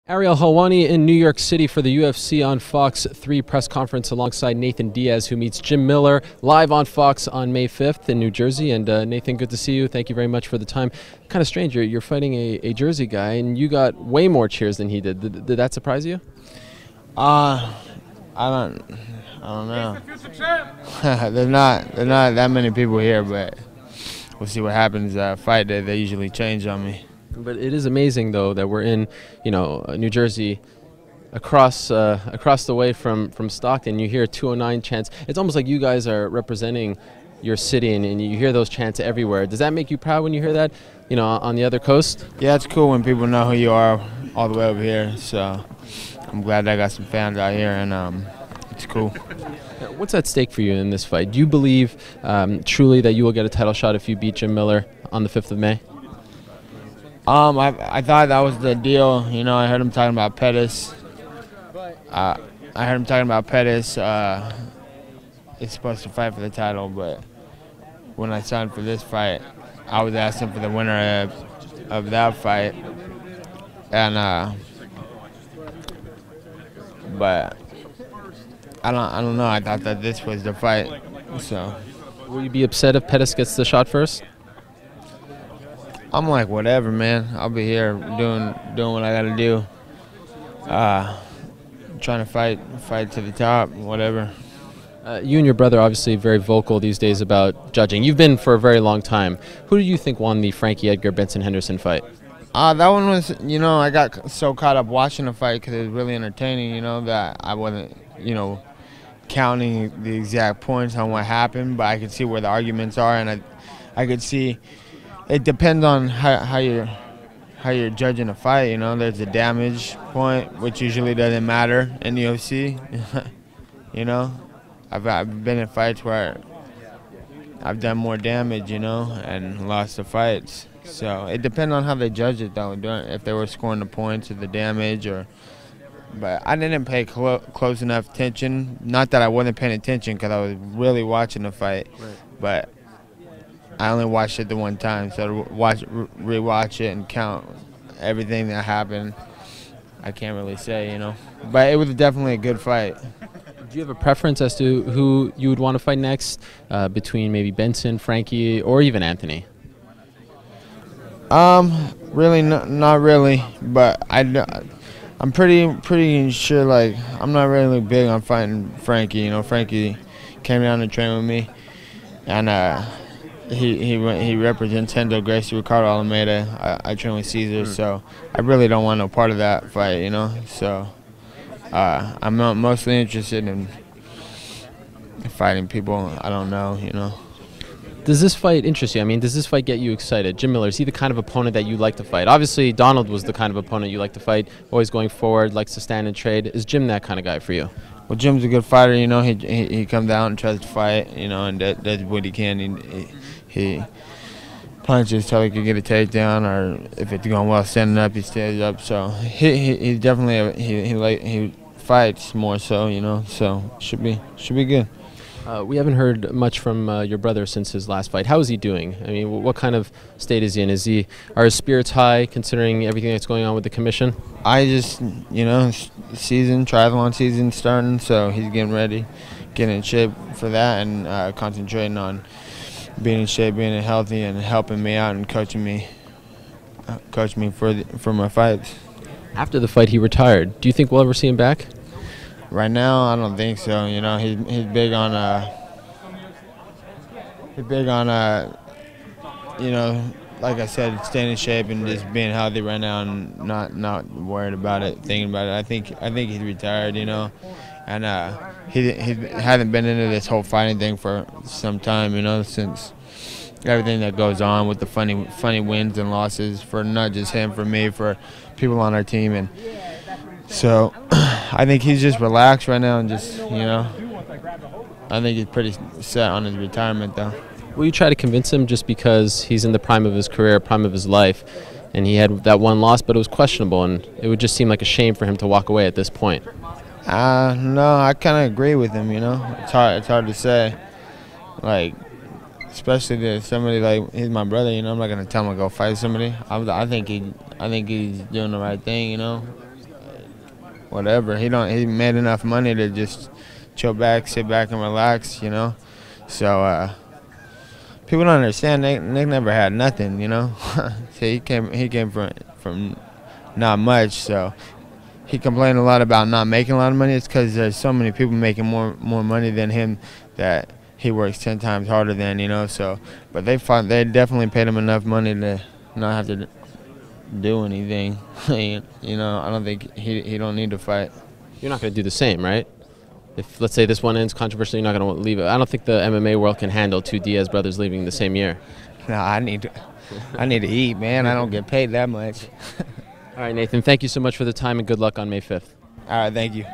Ariel Helwani in New York City for the UFC on Fox 3 press conference alongside Nathan Diaz, who meets Jim Miller live on Fox on May 5th in New Jersey. And Nathan, good to see you. Thank you very much for the time. Kind of strange, you're fighting a Jersey guy, and you got way more cheers than he did. Did that surprise you? I don't know. there's not that many people here, but we'll see what happens. Fight day, they usually change on me. But it is amazing, though, that we're in, New Jersey, across the way from Stockton. You hear 209 chants. It's almost like you guys are representing your city, and you hear those chants everywhere. Does that make you proud when you hear that, on the other coast? Yeah, it's cool when people know who you are all the way over here. So I'm glad that I got some fans out here, and it's cool. What's at stake for you in this fight? Do you believe truly that you will get a title shot if you beat Jim Miller on the 5th of May? I thought that was the deal. I heard him talking about Pettis. Is supposed to fight for the title, but when I signed for this fight, I was asking for the winner of that fight, and but I don't know. I thought that this was the fight. So, will you be upset if Pettis gets the shot first? I'm like, whatever, man. I'll be here doing what I gotta do. Trying to fight to the top, whatever. You and your brother obviously very vocal these days about judging. You've been for a very long time. Who do you think won the Frankie Edgar Benson Henderson fight? That one was, I got so caught up watching the fight because it was really entertaining, that I wasn't, counting the exact points on what happened, but I could see where the arguments are, and I could see. It depends on how you're judging a fight. There's a damage point, which usually doesn't matter in the UFC. I've been in fights where I've done more damage, and lost the fights. So it depends on how they judge it, though. If they were scoring the points or the damage, but I didn't pay close enough attention. Not that I wasn't paying attention, because I was really watching the fight, right. But I only watched it the one time, so to rewatch it and count everything that happened, I can't really say, But it was definitely a good fight. Do you have a preference as to who you would want to fight next, between maybe Benson, Frankie, or even Anthony? Really, not really, but I'm pretty sure. Like, I'm not really big on fighting Frankie. Frankie came down to train with me, and he represents Hendo Gracie, Ricardo Alameda. I train with Caesar, so I really don't want no part of that fight, So I'm not mostly interested in fighting people I don't know, Does this fight interest you? I mean, does this fight get you excited? Jim Miller, is he the kind of opponent that you like to fight? Obviously, Donald was the kind of opponent you like to fight, always going forward, likes to stand and trade. Is Jim that kind of guy for you? Well, Jim's a good fighter, He comes out and tries to fight, and does what he can. He punches till he can get a takedown, or if it's going well standing up, he stays up. So he definitely he fights more so, So should be good. We haven't heard much from your brother since his last fight. How is he doing? I mean, what kind of state is he in? Are his spirits high considering everything that's going on with the commission? I just, triathlon season starting, so he's getting ready, getting in shape for that, and concentrating on being in shape, being healthy, and helping me out and coaching me for my fights. After the fight, he retired. Do you think we'll ever see him back? Right now, I don't think so. He's big on like I said, staying in shape and just being healthy right now, and not worried about it, thinking about it. I think he's retired, and he hasn't been into this whole fighting thing for some time, since everything that goes on with the funny wins and losses for not just him, for me, for people on our team, and so I think he's just relaxed right now and just, I think he's pretty set on his retirement, though. Will you try to convince him just because he's in the prime of his career, prime of his life, and he had that one loss, but it was questionable, and it would just seem like a shame for him to walk away at this point? No, I kind of agree with him, It's hard to say. Like, especially to somebody like he's my brother. I'm not gonna tell him to go fight somebody. I think he's doing the right thing. whatever. He made enough money to just chill back, sit back, and relax. You know, so people don't understand. Nick never had nothing. You know, so he came from not much. So he complained a lot about not making a lot of money. It's because there's so many people making more money than him that he works 10 times harder than, you know. So, but they definitely paid him enough money to not have to do anything. You know, I don't think he don't need to fight. You're not going to do the same, right? If, let's say, this one ends controversially, you're not going to leave it. I don't think the MMA world can handle two Diaz brothers leaving the same year. No, I need to eat, man. I don't get paid that much. All right, Nathan, thank you so much for the time, and good luck on May 5th. All right, thank you.